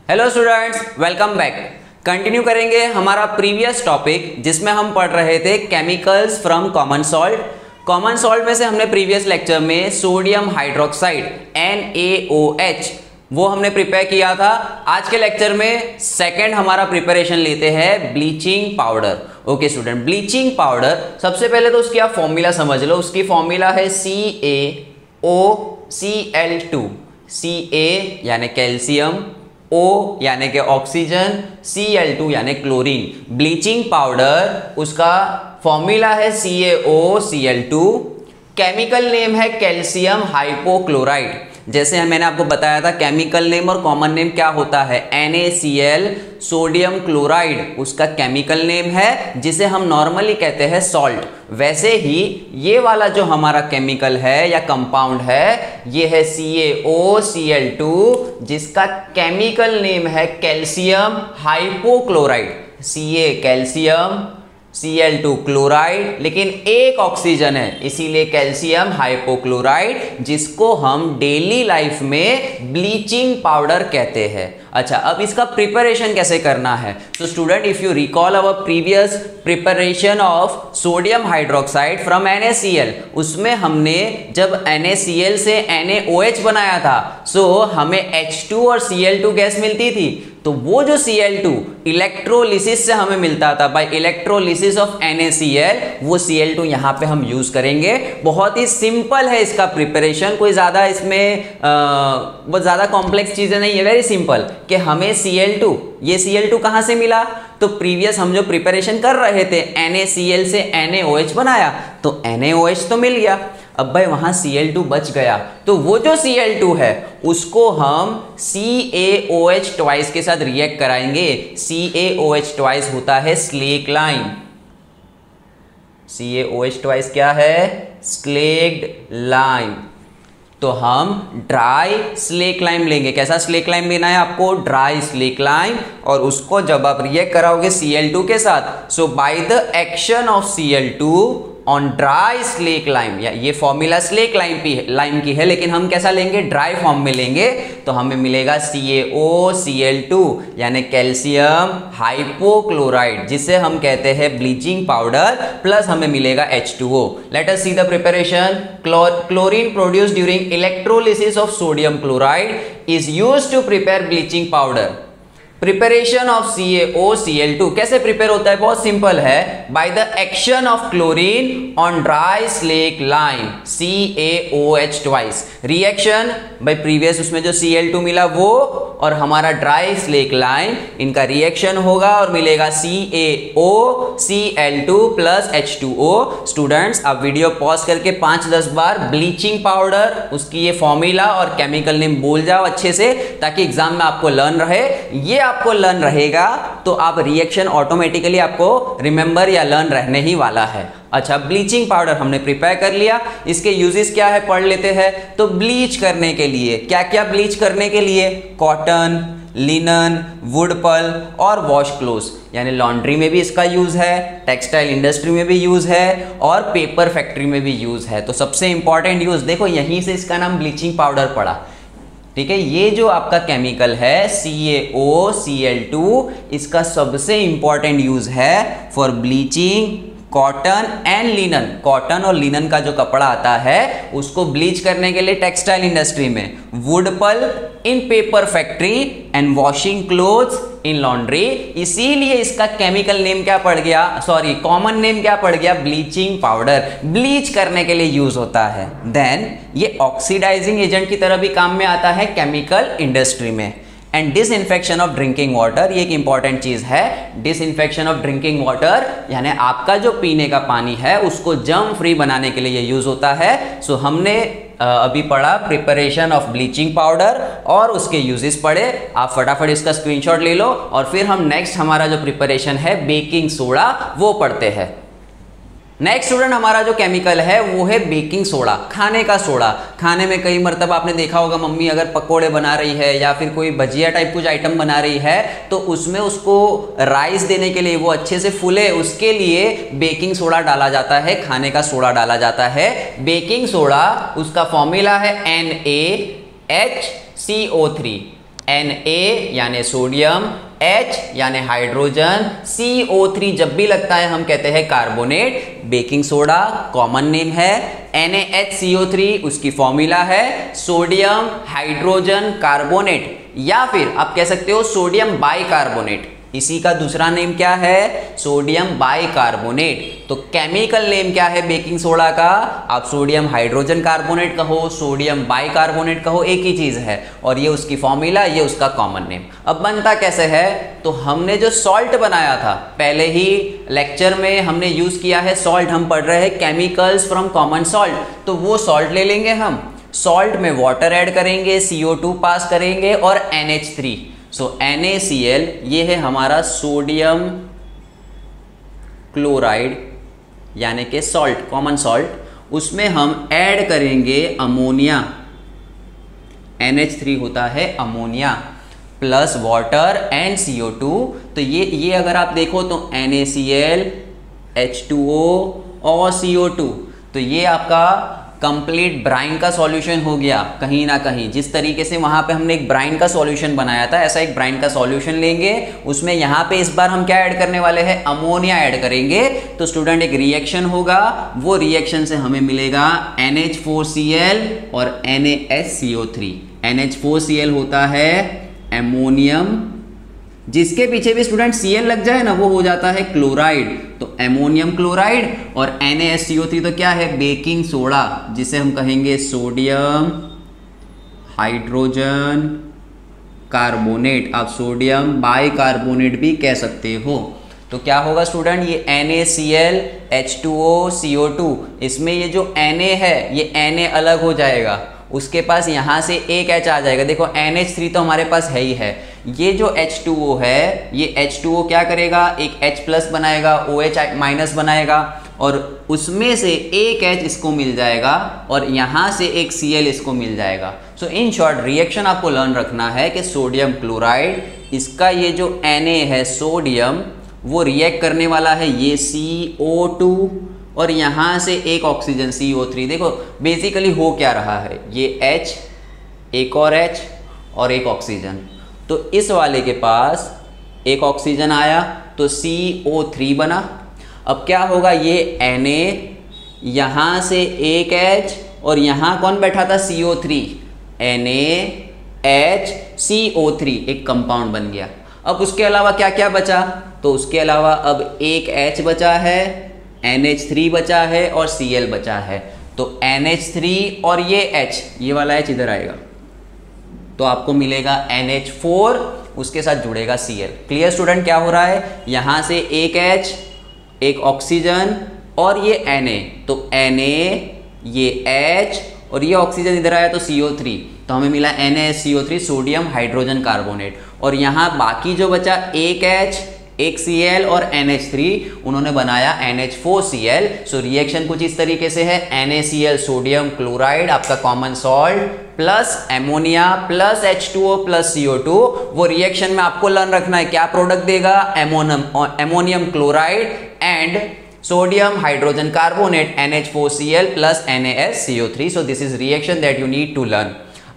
Hello students, welcome back. Continue करेंगे हमारा previous topic जिसमें हम पढ़ रहे थे chemicals from common salt. Common salt में से हमने प्रीवियस लेक्चर में सोडियम हाइड्रोक्साइड NaOH वो हमने प्रिपेयर किया था। आज के लेक्चर में सेकंड हमारा प्रिपरेशन लेते हैं bleaching powder. Okay student, bleaching powder सबसे पहले तो उसकी आप फॉर्मूला समझ लो। उसकी फॉर्मूला है CaOCl2। Ca यानी कैल्शियम, O यानी कि ऑक्सीजन, Cl2 यानी क्लोरीन। ब्लीचिंग पाउडर उसका फॉर्मूला है CaOCl2। केमिकल नेम है कैल्शियम हाइपोक्लोराइड। जैसे मैंने आपको बताया था केमिकल नेम और कॉमन नेम क्या होता है, NaCl सोडियम क्लोराइड उसका केमिकल नेम है जिसे हम नॉर्मली कहते हैं सॉल्ट। वैसे ही ये वाला जो हमारा केमिकल है या कंपाउंड है ये है CaOCl2 जिसका केमिकल नेम है calcium hypochloride. Ca calcium, Cl2 chloride, लेकिन एक ऑक्सीजन है इसीलिए कैल्शियम हाइपोक्लोराइड, जिसको हम डेली लाइफ में ब्लीचिंग पाउडर कहते हैं। अच्छा, अब इसका प्रिपरेशन कैसे करना है? तो student, if you recall our previous preparation of sodium hydroxide from NaCl, उसमें हमने जब NaCl से NaOH बनाया था सो हमें H2 और Cl2 गैस मिलती थी। तो वो जो Cl2 इलेक्ट्रोलिसिस से हमें मिलता था, बाय इलेक्ट्रोलिसिस ऑफ NaCl, वो Cl2 यहाँ पे हम यूज करेंगे। बहुत ही सिंपल है इसका प्रिपरेशन, कोई ज़्यादा इसमें बहुत ज़्यादा कॉम्प्लेक्स चीज़ें नहीं है। वेरी सिंपल कि हमें Cl2, ये Cl2 कहाँ से मिला? तो प्रीवियस हम जो प्रिपरेशन कर रहे थे NaCl से NaOH बनाया तो NaOH तो मिल गया। अब भाई वहां Cl2 बच गया तो वो जो Cl2 है उसको हम CaOH ट्वाइस के साथ रिएक्ट कराएंगे। CaOH ट्वाइस होता है स्लेक लाइम। CaOH ट्वाइस क्या है? Slaked lime. तो हम ड्राई स्लेक लाइम लेंगे। कैसा स्लेक लाइम लेना है आपको? Dry slake lime. और उसको जब आप रिएक्ट कराओगे Cl2 के साथ, so by the action of Cl2 on dry slake lime, या ये फॉर्मूला स्लेक लाइम की है लेकिन हम कैसा लेंगे? ड्राई फॉर्म में लेंगे। तो हमें मिलेगा CaOCl2 यानी कैल्शियम हाइपोक्लोराइड, जिसे हम कहते हैं ब्लीचिंग पाउडर, प्लस हमें मिलेगा H2O। Let us see the preparation. Chlorine produced during electrolysis of sodium chloride is used to prepare bleaching powder. Preparation of CaOCl2 कैसे प्रिपेयर होता है? बहुत सिंपल है, by the action of chlorine on dry slake lime CaOH twice. Reaction by previous उसमें जो Cl2 मिला वो और हमारा ड्राई स्लेक लाइम, इनका रिएक्शन होगा और मिलेगा CaOCl2 प्लस H2O। स्टूडेंट्स, आप वीडियो पॉज करके 5-10 बार ब्लीचिंग पाउडर उसकी ये फॉर्मूला और केमिकल नेम बोल जाओ अच्छे से, ताकि एग्जाम में आपको लर्न रहे। ये आपको लर्न रहेगा तो आप रिएक्शन ऑटोमेटिकली आपको रिमेंबर या लर्न रहने ही वाला है। अच्छा, ब्लीचिंग पाउडर हमने प्रिपेयर कर लिया। इसके यूजेस क्या है पढ़ लेते हैं। तो ब्लीच करने के लिए क्या क्या ब्लीच करने के लिए? कॉटन, लिनन, वुड पल्प और वॉश क्लोथ्स, यानी लॉन्ड्री में भी इसका यूज है, टेक्सटाइल इंडस्ट्री में भी यूज है और पेपर फैक्ट्री में भी यूज है। तो सबसे इंपॉर्टेंट यूज देखो, यहीं से इसका नाम ब्लीचिंग पाउडर पड़ा। ठीक है, ये जो आपका केमिकल है CaOCl2, इसका सबसे इंपॉर्टेंट यूज है for bleaching cotton and linen. Cotton और लिनन का जो कपड़ा आता है उसको ब्लीच करने के लिए टेक्सटाइल इंडस्ट्री में, wood pulp in paper factory and washing clothes in laundry. इसीलिए इसका केमिकल नेम क्या पड़ गया, सॉरी कॉमन नेम क्या पड़ गया? Bleaching powder. ब्लीच करने के लिए यूज होता है। देन ये ऑक्सीडाइजिंग एजेंट की तरह भी काम में आता है केमिकल इंडस्ट्री में। And disinfection of drinking water, ये एक इंपॉर्टेंट चीज है। डिसइंफेक्शन ऑफ ड्रिंकिंग वाटर यानी आपका जो पीने का पानी है उसको जर्म फ्री बनाने के लिए ये यूज होता है। सो हमने अभी पढ़ा प्रिपरेशन ऑफ ब्लीचिंग पाउडर और उसके यूजेस पढ़े। आप फटाफट इसका स्क्रीनशॉट ले लो और फिर हम नेक्स्ट हमारा जो प्रिपरेशन है बेकिंग सोडा वो पढ़ते हैं। नेक्स्ट स्टूडेंट, हमारा जो केमिकल है वो है बेकिंग सोडा, खाने का सोडा। खाने में कई मरतब आपने देखा होगा मम्मी अगर पकोड़े बना रही है या फिर कोई भजिया टाइप कुछ आइटम बना रही है तो उसमें उसको राइस देने के लिए, वो अच्छे से फूले, उसके लिए बेकिंग सोडा डाला जाता है, खाने का सोडा डाला जाता है। बेकिंग सोडा उसका फॉर्मूला है NaHCO3। Na यानी सोडियम, H यानी हाइड्रोजन, CO3 जब भी लगता है हम कहते हैं carbonate. Baking soda common name है, NaHCO3 उसकी फॉर्मूला है सोडियम हाइड्रोजन कार्बोनेट, या फिर आप कह सकते हो सोडियम बाइकार्बोनेट। इसी का दूसरा नेम क्या है? Sodium bicarbonate. तो केमिकल नेम क्या है बेकिंग सोडा का? आप सोडियम हाइड्रोजन कार्बोनेट कहो, सोडियम बाइकार्बोनेट कहो, एक ही चीज है। और ये उसकी फॉर्मूला, ये उसका कॉमन नेम। अब बनता कैसे है? तो हमने जो सॉल्ट बनाया था पहले ही लेक्चर में हमने यूज किया है सॉल्ट, हम पढ़ रहे हैं केमिकल्स फ्रॉम कॉमन सॉल्ट। तो वो सॉल्ट ले लेंगे हम, सॉल्ट में वाटर ऐड करेंगे, CO2 पास करेंगे और NH3। सो NaCl ये है हमारा सोडियम क्लोराइड यानी कि सॉल्ट, कॉमन सॉल्ट। उसमें हम ऐड करेंगे अमोनिया, NH3 होता है ammonia, plus water and CO2। तो ये अगर आप देखो तो NaCl, H2O और CO2, तो ये आपका कंप्लीट ब्राइन का सॉल्यूशन हो गया कहीं ना कहीं। जिस तरीके से वहां पे हमने एक ब्राइन का सॉल्यूशन बनाया था, ऐसा एक ब्राइन का सॉल्यूशन लेंगे। उसमें यहाँ पे इस बार हम क्या ऐड करने वाले हैं? अमोनिया ऐड करेंगे। तो स्टूडेंट एक रिएक्शन होगा, वो रिएक्शन से हमें मिलेगा NH4Cl और NaHCO3। NH4Cl होता है एमोनियम, जिसके पीछे भी स्टूडेंट Cl लग जाए ना वो हो जाता है क्लोराइड, तो एमोनियम क्लोराइड। और NaSCO3 तो क्या है? बेकिंग सोडा, जिसे हम कहेंगे सोडियम हाइड्रोजन कार्बोनेट। आप सोडियम बाइकार्बोनेट भी कह सकते हो। तो क्या होगा स्टूडेंट? ये NaCl, H2O, CO2, इसमें ये जो Na है ये Na अलग हो जाएगा, उसके पास यहाँ से एक H आ जाएगा। देखो NH3 तो हमारे पास है ही है, ये जो H2O है ये H2O क्या करेगा? एक H प्लस बनाएगा, OH माइनस बनाएगा, और उसमें से एक H इसको मिल जाएगा और यहाँ से एक Cl इसको मिल जाएगा। सो इन शॉर्ट रिएक्शन आपको लर्न रखना है कि सोडियम क्लोराइड, इसका ये जो Na है सोडियम, वो रिएक्ट करने वाला है ये CO2 और यहाँ से एक ऑक्सीजन CO3। देखो बेसिकली हो क्या रहा है, ये H, एक और H और एक ऑक्सीजन। तो इस वाले के पास एक ऑक्सीजन आया तो CO3 बना। अब क्या होगा? ये Na, यहाँ से एक H और यहाँ कौन बैठा था? CO3, NaHCO3 एक कंपाउंड बन गया। अब उसके अलावा क्या क्या बचा? तो उसके अलावा अब एक H बचा है, NH3 बचा है और Cl बचा है। तो NH3 और ये H, ये वाला H इधर आएगा तो आपको मिलेगा NH4, उसके साथ जुड़ेगा Cl। Clear student? क्या हो रहा है? यहाँ से एक H, एक ऑक्सीजन और ये Na, तो Na, ये H और ये ऑक्सीजन इधर आया तो CO3, तो हमें मिला NaCO3 सोडियम हाइड्रोजन कार्बोनेट। और यहाँ बाकी जो बचा एक H, एक Cl और NH3, उन्होंने बनाया NH4Cl। सो रिएक्शन कुछ इस तरीके से है, NaCl सोडियम क्लोराइड आपका common salt plus ammonia plus H2O plus CO2। वो रिएक्शन में आपको लर्न रखना है क्या प्रोडक्ट देगा? Ammonium chloride and sodium hydrogen carbonate NH4Cl plus NaSCO3। So this is reaction that you need to learn.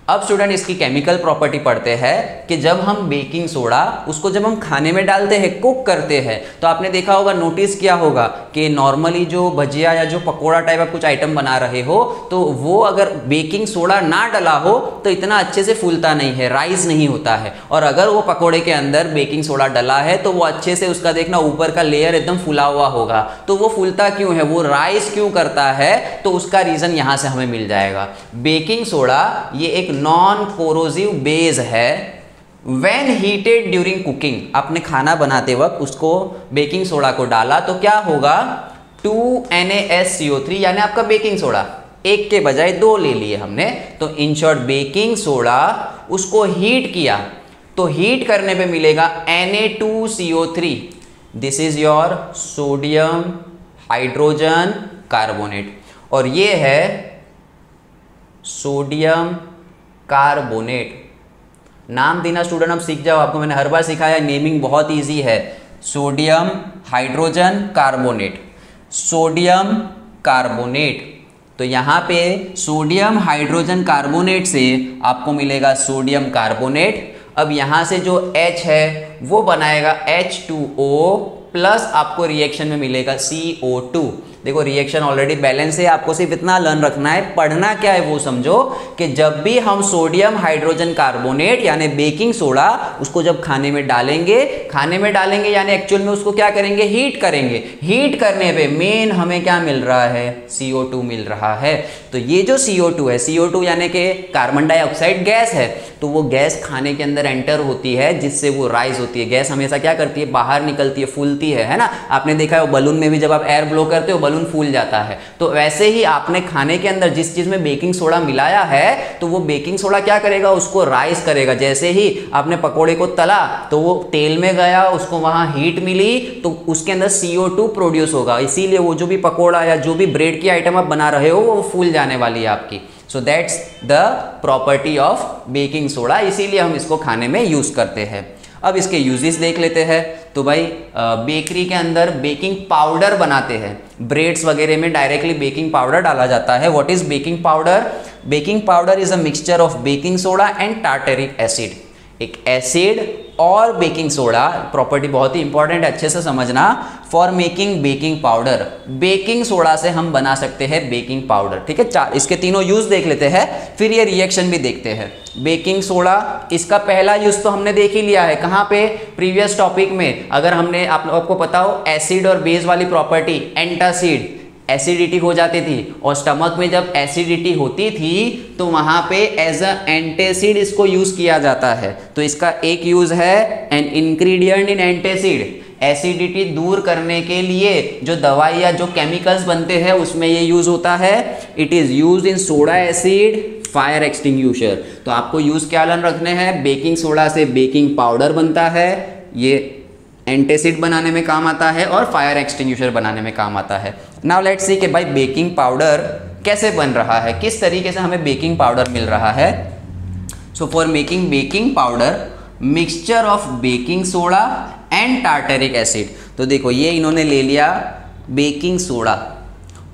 अब student इसकी केमिकल प्रॉपर्टी पढ़ते हैं कि जब हम बेकिंग सोडा उसको जब हम खाने में डालते हैं, कुक करते हैं, तो आपने देखा होगा, नोटिस किया होगा कि नॉर्मली जो भजिया या जो पकोड़ा टाइप आप कुछ आइटम बना रहे हो तो वो अगर बेकिंग सोडा ना डला हो तो इतना अच्छे से फूलता नहीं है, राइज नहीं होता है। और अगर वो पकोड़े के अंदर बेकिंग सोडा डला है तो वो अच्छे से उसका देखना ऊपर का लेयर एकदम फुला हुआ होगा। तो वो फूलता क्यों है, वो राइज क्यों करता है? तो उसका रीजन यहां से हमें मिल जाएगा। बेकिंग सोडा ये एक नॉन कोरोसिव बेस है। व्हेन हीटेड ड्यूरिंग कुकिंग, आपने खाना बनाते वक्त उसको बेकिंग सोडा को डाला तो क्या होगा? 2NaSCO3 यानी आपका बेकिंग सोडा, एक के बजाय दो ले लिए हमने। तो इन शॉर्ट बेकिंग सोडा उसको हीट किया तो हीट करने पे मिलेगा Na2CO3। This is your sodium hydrogen carbonate और ये है सोडियम कार्बोनेट। नाम देना स्टूडेंट अब सीख जाओ, आपको मैंने हर बार सिखाया, नेमिंग बहुत इजी है। Sodium hydrogen carbonate, sodium carbonate. तो यहाँ पे सोडियम हाइड्रोजन कार्बोनेट से आपको मिलेगा सोडियम कार्बोनेट। अब यहाँ से जो H है वो बनाएगा H2O प्लस आपको रिएक्शन में मिलेगा CO2। देखो रिएक्शन ऑलरेडी बैलेंस है, आपको सिर्फ इतना लर्न रखना है, पढ़ना क्या है वो समझो कि जब भी हम सोडियम हाइड्रोजन कार्बोनेट यानी बेकिंग सोडा उसको जब खाने में डालेंगे यानी एक्चुअल में उसको क्या करेंगे, हीट करेंगे। हीट करने पे मेन हमें क्या मिल रहा है, CO2 मिल रहा है। तो ये जो CO2 है, CO2 यानी कि कार्बन डाइऑक्साइड गैस है, तो वो गैस खाने के अंदर एंटर होती है जिससे वो राइज होती है। गैस हमेशा क्या करती है, बाहर निकलती है, फूलती है ना। आपने देखा है वो बलून में भी जब आप एयर ब्लो करते हो बलून फूल जाता है। तो वैसे ही आपने खाने के अंदर जिस चीज में बेकिंग सोडा मिलाया है तो वो बेकिंग सोडा क्या करेगा, उसको राइज करेगा। जैसे ही आपने पकोड़े को तला तो वो तेल में गया, उसको वहां हीट मिली तो उसके अंदर CO2 प्रोड्यूस होगा। इसीलिए वो जो भी पकोड़ा या जो भी ब्रेड की आइटम आप बना रहे हो वो फूल जाने वाली है आपकी। So that's the property of baking soda, इसीलिए हम इसको खाने में यूज करते हैं। अब इसके यूजेस देख लेते हैं। तो भाई बेकरी के अंदर बेकिंग पाउडर बनाते हैं, ब्रेड्स वगैरह में डायरेक्टली बेकिंग पाउडर डाला जाता है। What is baking powder? Baking powder is a mixture of baking soda and tartaric acid. एक एसिड और बेकिंग सोडा, प्रॉपर्टी बहुत ही इंपॉर्टेंट है, अच्छे से समझना। For making baking powder, baking soda से हम बना सकते हैं बेकिंग पाउडर। ठीक है, इसके तीनों यूज देख लेते हैं, फिर ये रिएक्शन भी देखते हैं। बेकिंग सोडा, इसका पहला यूज तो हमने देख ही लिया है, कहाँ पे, प्रीवियस टॉपिक में। अगर हमने आपको पता हो एसिड और बेस वाली प्रॉपर्टी, एंटासिड, एसिडिटी हो जाती थी और स्टमक में जब एसिडिटी होती थी तो वहां पे एज अ एंटासिड इसको यूज किया जाता है। तो इसका एक यूज है an ingredient in antacid, acidity दूर करने के लिए जो दवाई या जो केमिकल्स बनते हैं उसमें ये यूज होता है। It is use in soda acid fire extinguisher. तो आपको यूज क्या लर्न रखने हैं, बेकिंग सोडा से बेकिंग पाउडर बनता है, ये एंटासिड बनाने में काम आता है और फायर एक्सटिंग्विशर बनाने में काम आता है। नाउ लेट्स सी कि भाई बेकिंग पाउडर कैसे बन रहा है, किस तरीके से हमें बेकिंग पाउडर मिल रहा है। So for making baking powder, mixture of baking soda and tartaric acid. तो देखो ये इन्होंने ले लिया बेकिंग सोडा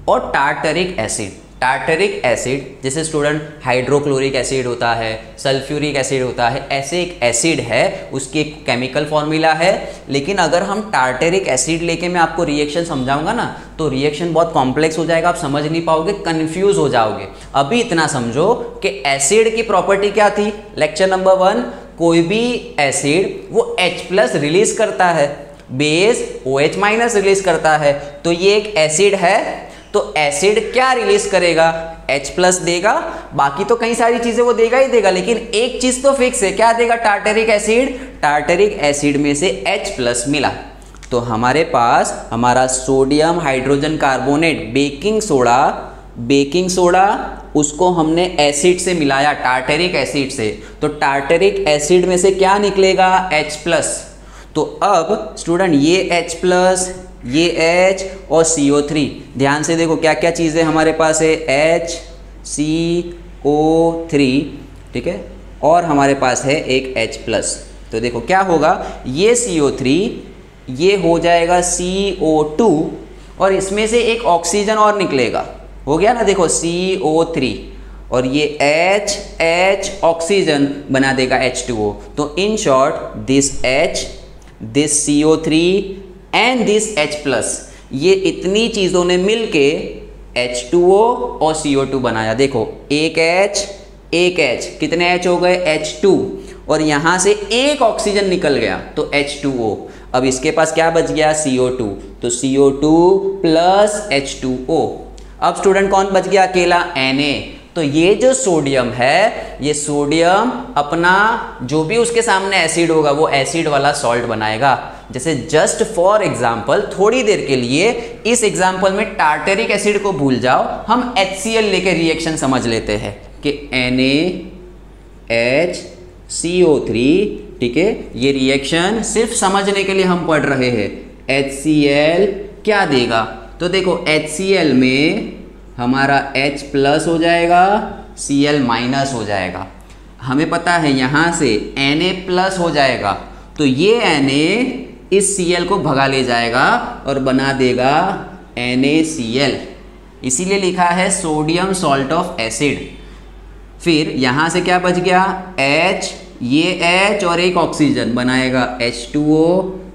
और टार्टरिक एसिड। टार्टरिक एसिड जैसे स्टूडेंट हाइड्रोक्लोरिक एसिड होता है, सल्फ्यूरिक एसिड होता है, ऐसे एक एसिड है, उसकी एक केमिकल फॉर्मूला है। लेकिन अगर हम टार्टरिक एसिड लेके मैं आपको रिएक्शन समझाऊंगा ना तो रिएक्शन बहुत कॉम्प्लेक्स हो जाएगा, आप समझ नहीं पाओगे, कंफ्यूज हो जाओगे। अभी इतना समझो कि एसिड की प्रॉपर्टी क्या थी। लेक्चर नंबर 1, कोई भी एसिड वो H+ रिलीज करता है, बेस OH- रिलीज करता है। तो ये एक एसिड है, तो एसिड क्या रिलीज करेगा, H+ देगा, बाकी तो कई सारी चीजें वो देगा ही देगा, लेकिन एक चीज तो फिक्स है, क्या देगा टार्टरिक एसिड। टार्टरिक एसिड में से H+ मिला तो हमारे पास हमारा sodium hydrogen carbonate baking soda उसको हमने एसिड से मिलाया, टार्टरिक एसिड से। तो टार्टरिक एसिड में से क्या निकलेगा, H+। तो अब स्टूडेंट ये H+, ये H और CO3, ध्यान से देखो क्या क्या चीज़ें हमारे पास है, HCO3, ठीक है, और हमारे पास है एक H+। तो देखो क्या होगा, ये CO3 ये हो जाएगा CO2 और इसमें से एक ऑक्सीजन और निकलेगा, हो गया ना, देखो CO3 और ये H ऑक्सीजन बना देगा H2O। तो in short this H, this CO3 and this H+, ये इतनी चीज़ों ने मिलके H2O और CO2 बनाया। देखो एक H, कितने H हो गए, H2, और यहाँ से एक ऑक्सीजन निकल गया तो H2O। अब इसके पास क्या बच गया, CO2, तो CO2 प्लस H2O। अब स्टूडेंट कौन बच गया, अकेला Na। तो ये जो सोडियम है, ये सोडियम अपना जो भी उसके सामने एसिड होगा वो एसिड वाला सॉल्ट बनाएगा। जैसे जस्ट फॉर एग्जाम्पल, थोड़ी देर के लिए इस एग्जाम्पल में टार्टरिक एसिड को भूल जाओ, हम HCl लेके रिएक्शन समझ लेते हैं कि NaHCO3, ठीक है, ये रिएक्शन सिर्फ समझने के लिए हम पढ़ रहे हैं। HCl क्या देगा, तो देखो HCl में हमारा H+ हो जाएगा, Cl- हो जाएगा। हमें पता है यहाँ से Na+ हो जाएगा, तो ये Na इस Cl को भगा ले जाएगा और बना देगा NaCl, इसीलिए लिखा है सोडियम सॉल्ट ऑफ एसिड। फिर यहाँ से क्या बच गया, H ये H और एक ऑक्सीजन बनाएगा H2O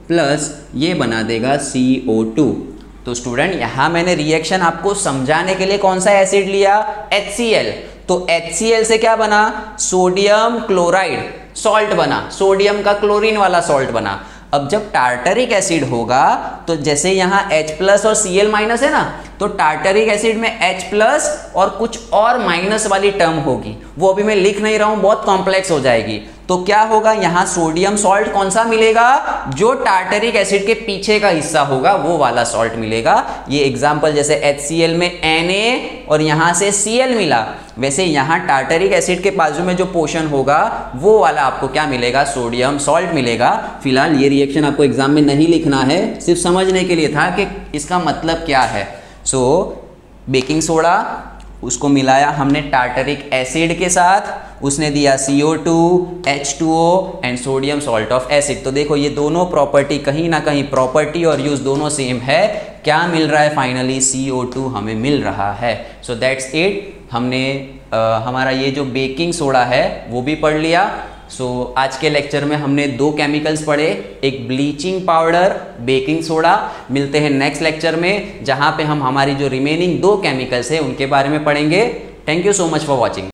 प्लस ये बना देगा CO2। तो स्टूडेंट यहाँ मैंने रिएक्शन आपको समझाने के लिए कौन सा एसिड लिया, HCl। तो HCl से क्या बना, सोडियम क्लोराइड सॉल्ट बना, सोडियम का क्लोरीन वाला सॉल्ट बना। अब जब टार्टरिक एसिड होगा तो जैसे यहाँ H प्लस और Cl माइनस है ना, तो टार्टरिक एसिड में H प्लस और कुछ और माइनस वाली टर्म होगी, वो अभी मैं लिख नहीं रहा हूँ, बहुत कॉम्प्लेक्स हो जाएगी। तो क्या होगा, यहाँ सोडियम सॉल्ट कौन सा मिलेगा, जो टार्टरिक एसिड के पीछे का हिस्सा होगा वो वाला सॉल्ट मिलेगा। ये एग्जाम्पल जैसे HCl में Na और यहाँ से Cl मिला, वैसे यहाँ टार्टरिक एसिड के बाजू में जो पोर्शन होगा वो वाला आपको क्या मिलेगा, सोडियम सॉल्ट मिलेगा। फिलहाल ये रिएक्शन आपको एग्जाम में नहीं लिखना है, सिर्फ समझने के लिए था कि इसका मतलब क्या है। सो बेकिंग सोडा उसको मिलाया हमने टार्टरिक एसिड के साथ, उसने दिया CO2, H2O and sodium salt of acid. तो देखो ये दोनों प्रॉपर्टी कहीं ना कहीं प्रॉपर्टी और यूज दोनों सेम है। क्या मिल रहा है फाइनली, CO2 हमें मिल रहा है। So that's it. हमने हमारा ये जो बेकिंग सोडा है वो भी पढ़ लिया। सो आज के लेक्चर में हमने दो केमिकल्स पढ़े, एक ब्लीचिंग पाउडर, बेकिंग सोडा। मिलते हैं नेक्स्ट लेक्चर में जहां पे हम हमारी जो रिमेनिंग दो केमिकल्स है उनके बारे में पढ़ेंगे। Thank you so much for watching.